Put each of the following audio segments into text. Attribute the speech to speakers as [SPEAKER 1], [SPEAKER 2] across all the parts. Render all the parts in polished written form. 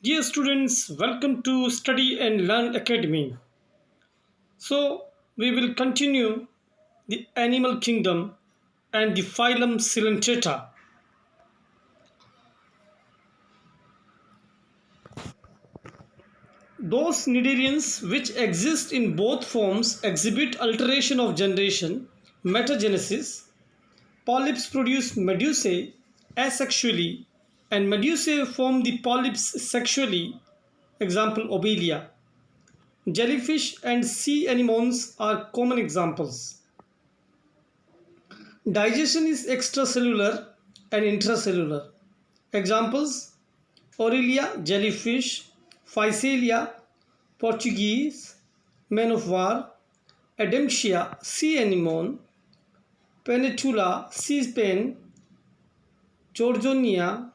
[SPEAKER 1] Dear students, welcome to Study and Learn Academy. So, we will continue the animal kingdom and the phylum Coelenterata. Those cnidarians which exist in both forms exhibit alteration of generation, metagenesis. Polyps produce medusae asexually, and medusae form the polyps sexually. Example Obelia. Jellyfish and sea anemones are common examples. Digestion is extracellular and intracellular. Examples Aurelia, jellyfish, Physalia, Portuguese, man of war, Adamsia, sea anemone, Penetula, sea pen, Georgonia,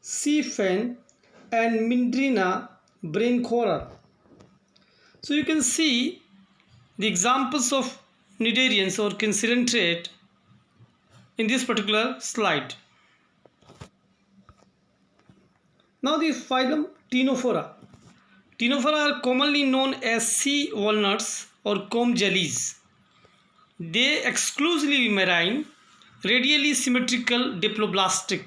[SPEAKER 1] sea fen, and Mindrina, brain coral. So you can see the examples of cnidarians or coelenterate in this particular slide. Now the phylum Ctenophora. Ctenophora are commonly known as sea walnuts or comb jellies. They exclusively marine, radially symmetrical diploblastic.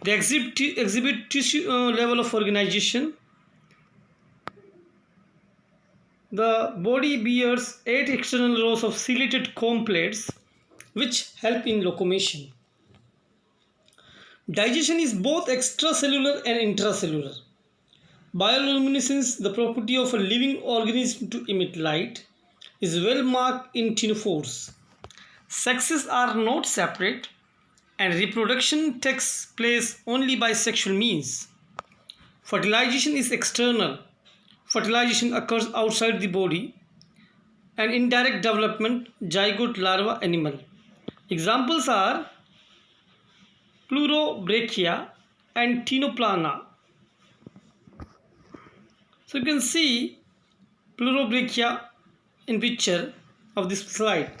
[SPEAKER 1] They exhibit tissue level of organization. The body bears 8 external rows of ciliated comb plates which help in locomotion. Digestion is both extracellular and intracellular. Bioluminescence, the property of a living organism to emit light, is well marked in ctenophores. Sexes are not separate and reproduction takes place only by sexual means. Fertilization is external. Fertilization occurs outside the body. And indirect development, zygote larva animal. Examples are Pleurobrachia and Ctenoplana. So you can see Pleurobrachia in picture of this slide.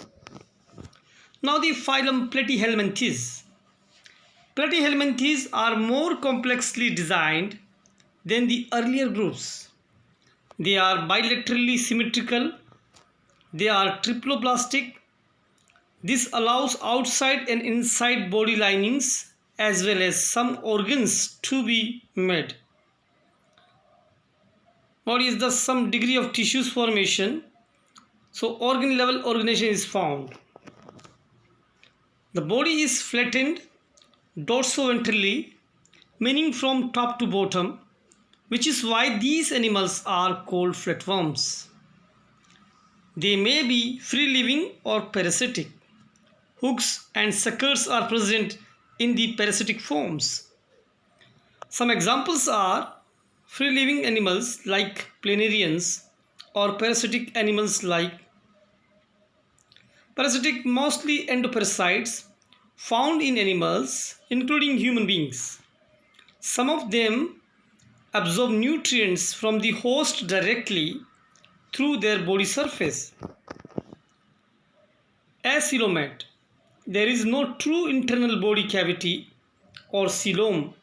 [SPEAKER 1] Now the phylum Platyhelminthes. Platyhelminthes are more complexly designed than the earlier groups. They are bilaterally symmetrical. They are triploblastic. This allows outside and inside body linings as well as some organs to be made. What is the some degree of tissues formation? So organ level organization is found. The body is flattened dorsoventrally, meaning from top to bottom, which is why these animals are called flatworms. They may be free living or parasitic. Hooks and suckers are present in the parasitic forms. Some examples are free living animals like planarians or parasitic animals like parasitic mostly endoparasites found in animals including human beings. Some of them absorb nutrients from the host directly through their body surface. As coelomate, there is no true internal body cavity or coelom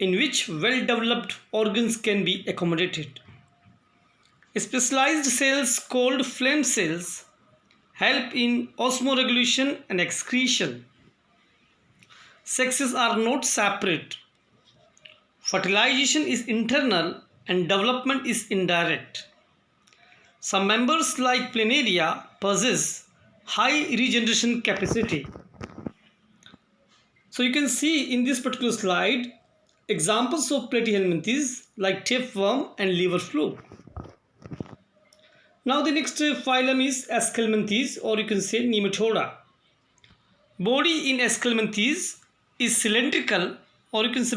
[SPEAKER 1] in which well-developed organs can be accommodated. Specialized cells called phlegm cells help in osmoregulation and excretion. Sexes are not separate. Fertilization is internal and development is indirect. Some members like Planaria possess high regeneration capacity. So you can see in this particular slide examples of platyhelminthes like tapeworm and liver fluke. Now the next phylum is Aschelminthes, or you can say Nematoda. Body in Aschelminthes is cylindrical, or you can say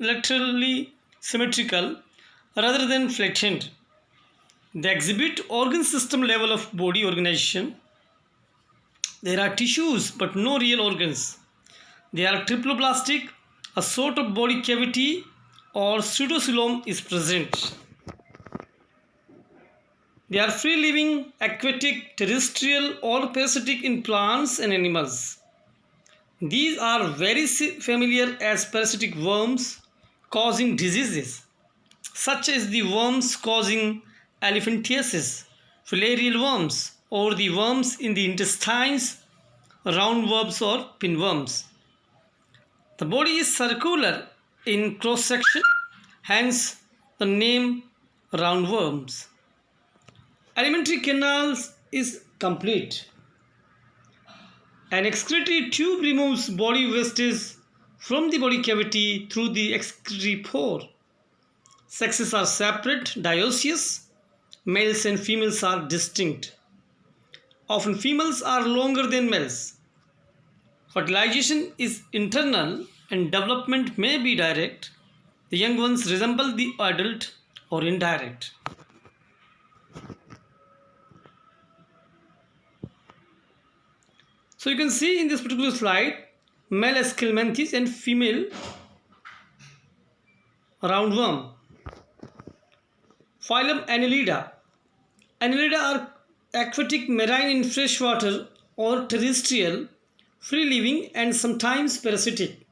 [SPEAKER 1] bilaterally symmetrical rather than flattened. They exhibit organ system level of body organization. There are tissues but no real organs. They are triploblastic. A sort of body cavity or pseudocoelom is present. They are free living, aquatic, terrestrial or parasitic in plants and animals. These are very familiar as parasitic worms causing diseases, such as the worms causing elephantiasis, filarial worms, or the worms in the intestines, roundworms or pinworms. The body is circular in cross section, hence the name roundworms. Alimentary canal is complete. An excretory tube removes body wastage from the body cavity through the excretory pore. Sexes are separate, dioecious. Males and females are distinct. Often females are longer than males. Fertilization is internal and development may be direct. The young ones resemble the adult or indirect. So you can see in this particular slide, male Aschelminthes and female roundworm. Phylum Annelida. Annelida are aquatic, marine in freshwater or terrestrial, free-living and sometimes parasitic.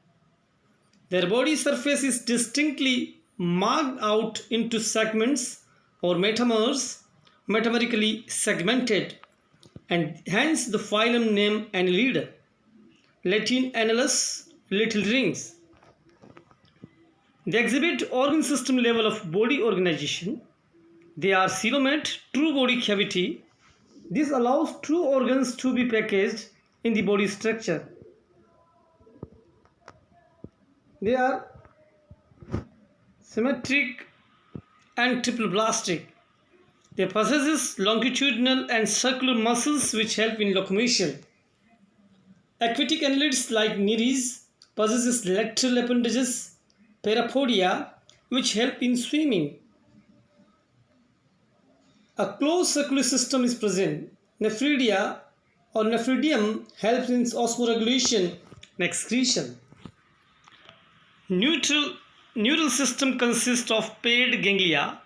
[SPEAKER 1] Their body surface is distinctly marked out into segments or metamers, metamerically segmented, and hence the phylum name Annelida. Latin annulus, little rings. They exhibit organ system level of body organization. They are coelomate, true body cavity. This allows true organs to be packaged in the body structure. They are symmetric and triploblastic. They possess longitudinal and circular muscles which help in locomotion. Aquatic annelids like Nereis possesses lateral appendages, parapodia, which help in swimming. A closed circular system is present. Nephridia or nephridium helps in osmoregulation and excretion. Neural system consists of paired ganglia,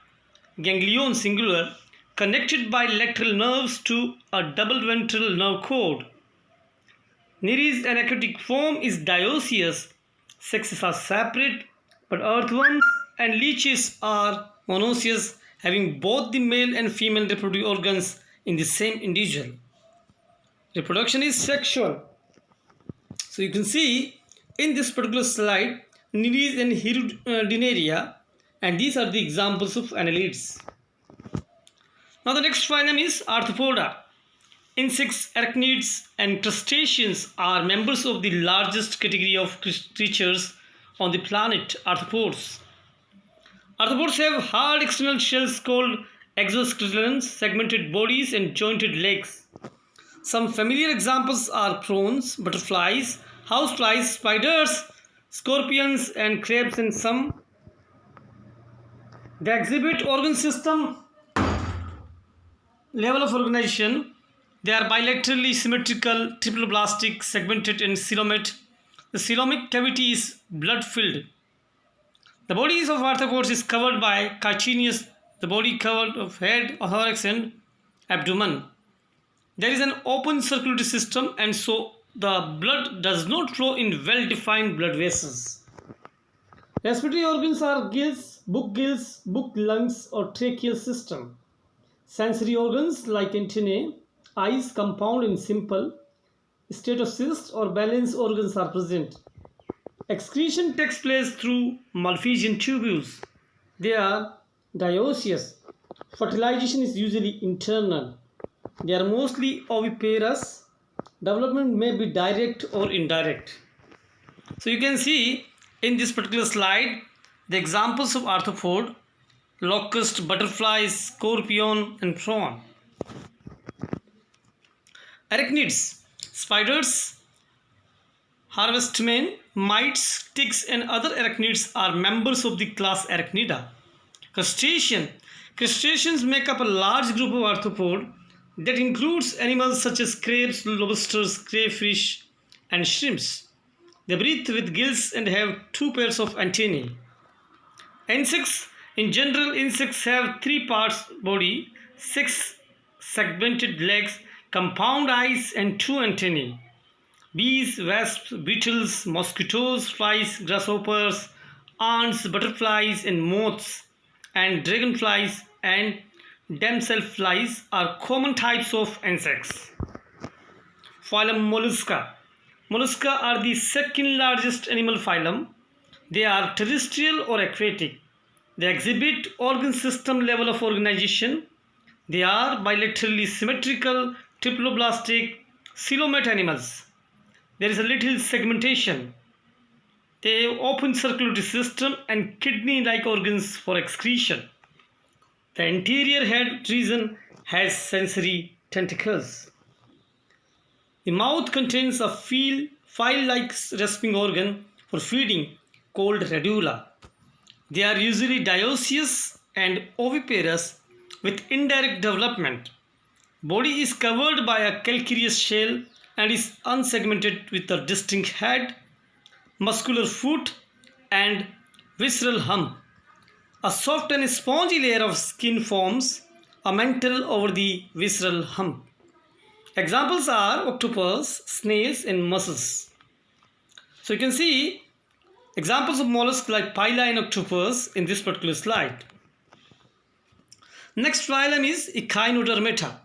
[SPEAKER 1] ganglion singular, connected by lateral nerves to a double ventral nerve cord. Nereis, an aquatic form, is dioecious. Sexes are separate, but earthworms and leeches are monoecious, having both the male and female reproductive organs in the same individual. Reproduction is sexual. So you can see in this particular slide, Nereis and Hirudinaria, and these are the examples of annelids. Now the next phylum is Arthropoda. Insects, arachnids, and crustaceans are members of the largest category of creatures on the planet, arthropods. Arthropods have hard external shells called exoskeletons, segmented bodies, and jointed legs. Some familiar examples are prawns, butterflies, houseflies, spiders, scorpions, and crabs, and some. They exhibit organ system level of organization. They are bilaterally symmetrical, triploblastic, segmented, and coelomate. The coelomic cavity is blood-filled. The bodies of arthropods is covered by chitinous, the body covered of head, thorax, and abdomen. There is an open circulatory system, and so the blood does not flow in well-defined blood vessels. Respiratory organs are gills, book lungs, or tracheal system. Sensory organs like antennae, eyes, compound and simple, statocyst or balance organs are present. Excretion takes place through Malpighian tubules. They are dioecious. Fertilization is usually internal. They are mostly oviparous. Development may be direct or indirect. So you can see in this particular slide the examples of arthropod: locust, butterflies, scorpion, and prawn. Arachnids, spiders, harvestmen, mites, ticks, and other arachnids are members of the class Arachnida. Crustaceans make up a large group of arthropod that includes animals such as crabs, lobsters, crayfish, and shrimps. They breathe with gills and have 2 pairs of antennae. Insects, in general, insects have 3 parts body, 6 segmented legs, compound eyes, and 2 antennae. Bees, wasps, beetles, mosquitoes, flies, grasshoppers, ants, butterflies, and moths, and dragonflies and damselflies are common types of insects. Phylum Mollusca. Mollusca are the second largest animal phylum. They are terrestrial or aquatic. They exhibit organ system level of organization. They are bilaterally symmetrical, triploblastic, coelomate animals. There is a little segmentation. They have open circulatory system and kidney-like organs for excretion. The anterior head region has sensory tentacles. The mouth contains a file-like rasping organ for feeding called radula. They are usually dioecious and oviparous with indirect development. Body is covered by a calcareous shell and is unsegmented with a distinct head, muscular foot, and visceral hump. A soft and spongy layer of skin forms a mantle over the visceral hump. Examples are octopus, snails, and mussels. So you can see examples of mollusks like pila and octopus in this particular slide. Next phylum is Echinodermata.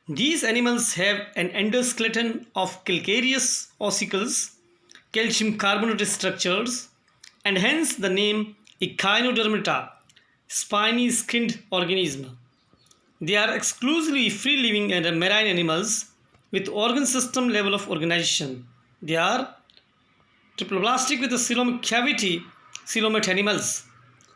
[SPEAKER 1] These animals have an endoskeleton of calcareous ossicles, calcium carbonate structures, and hence the name Echinodermata, spiny skinned organism. They are exclusively free-living and marine animals with organ system level of organization. They are triploblastic with a coelomic cavity, coelomate animals.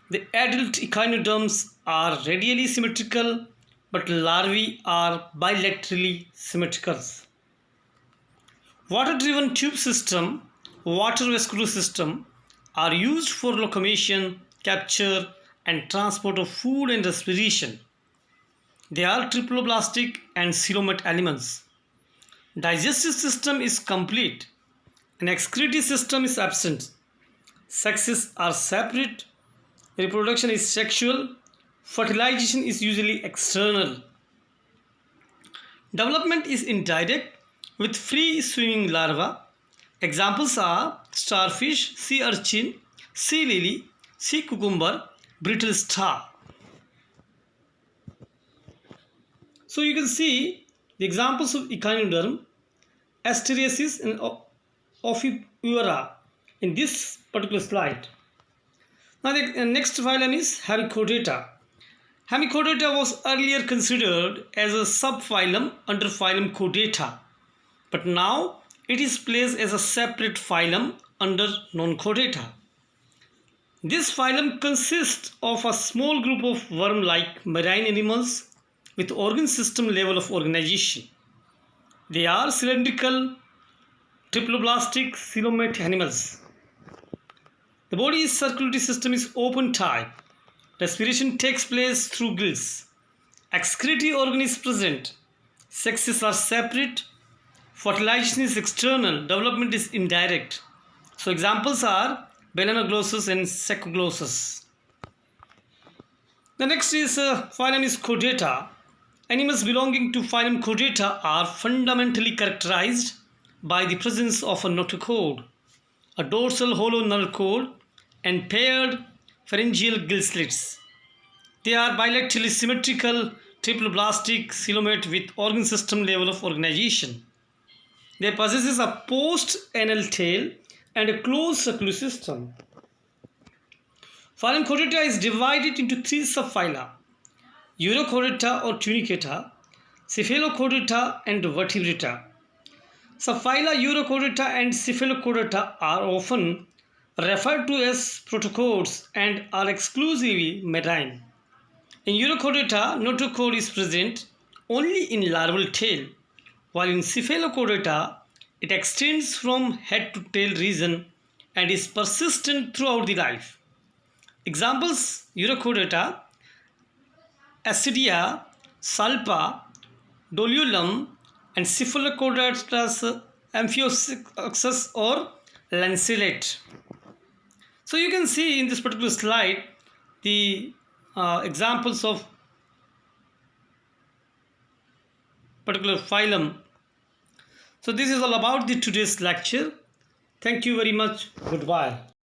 [SPEAKER 1] The adult echinoderms are radially symmetrical, but larvae are bilaterally symmetrical. Water-driven tube system, water vascular system are used for locomotion, capture, and transport of food and respiration. They are triploblastic and coelomate animals. Digestive system is complete. An excretory system is absent. Sexes are separate. Reproduction is sexual. Fertilization is usually external. Development is indirect with free swimming larvae. Examples are starfish, sea urchin, sea lily, sea cucumber, brittle star. So you can see the examples of echinoderm, Asteriasis and Ophiura in this particular slide. Now the next phylum is Hemichordata. Hemichordata was earlier considered as a subphylum under phylum Chordata, but now it is placed as a separate phylum under Non-Chordata. This phylum consists of a small group of worm-like marine animals with organ system level of organization. They are cylindrical, triploblastic, coelomate animals. The body's circulatory system is open type. Respiration takes place through gills. Excretory organ is present. Sexes are separate. Fertilization is external. Development is indirect. So examples are Balanoglossus and Saccoglossus. The next is phylum is Chordata. Animals belonging to phylum Chordata are fundamentally characterized by the presence of a notochord, a dorsal hollow null cord, and paired pharyngeal gill slits. They are bilaterally symmetrical, triploblastic, coelomate with organ system level of organization. They possess a post-anal tail and a closed circulatory system. Phylum Chordata is divided into three subphyla: Urochordata or Tunicata, Cephalochordata, and Vertebrata. Subphyla Urochordata and Cephalochordata are often referred to as protochords and are exclusively marine. In Urochordata, notochord is present only in larval tail, while in Cephalochordata, it extends from head to tail region and is persistent throughout the life. Examples: Urochordata, Acidia, Salpa, Doliolum, and Cephalochordatus amphioxus or lanceolate. So you can see in this particular slide the examples of particular phylum. So this is all about the today's lecture. Thank you very much. Goodbye.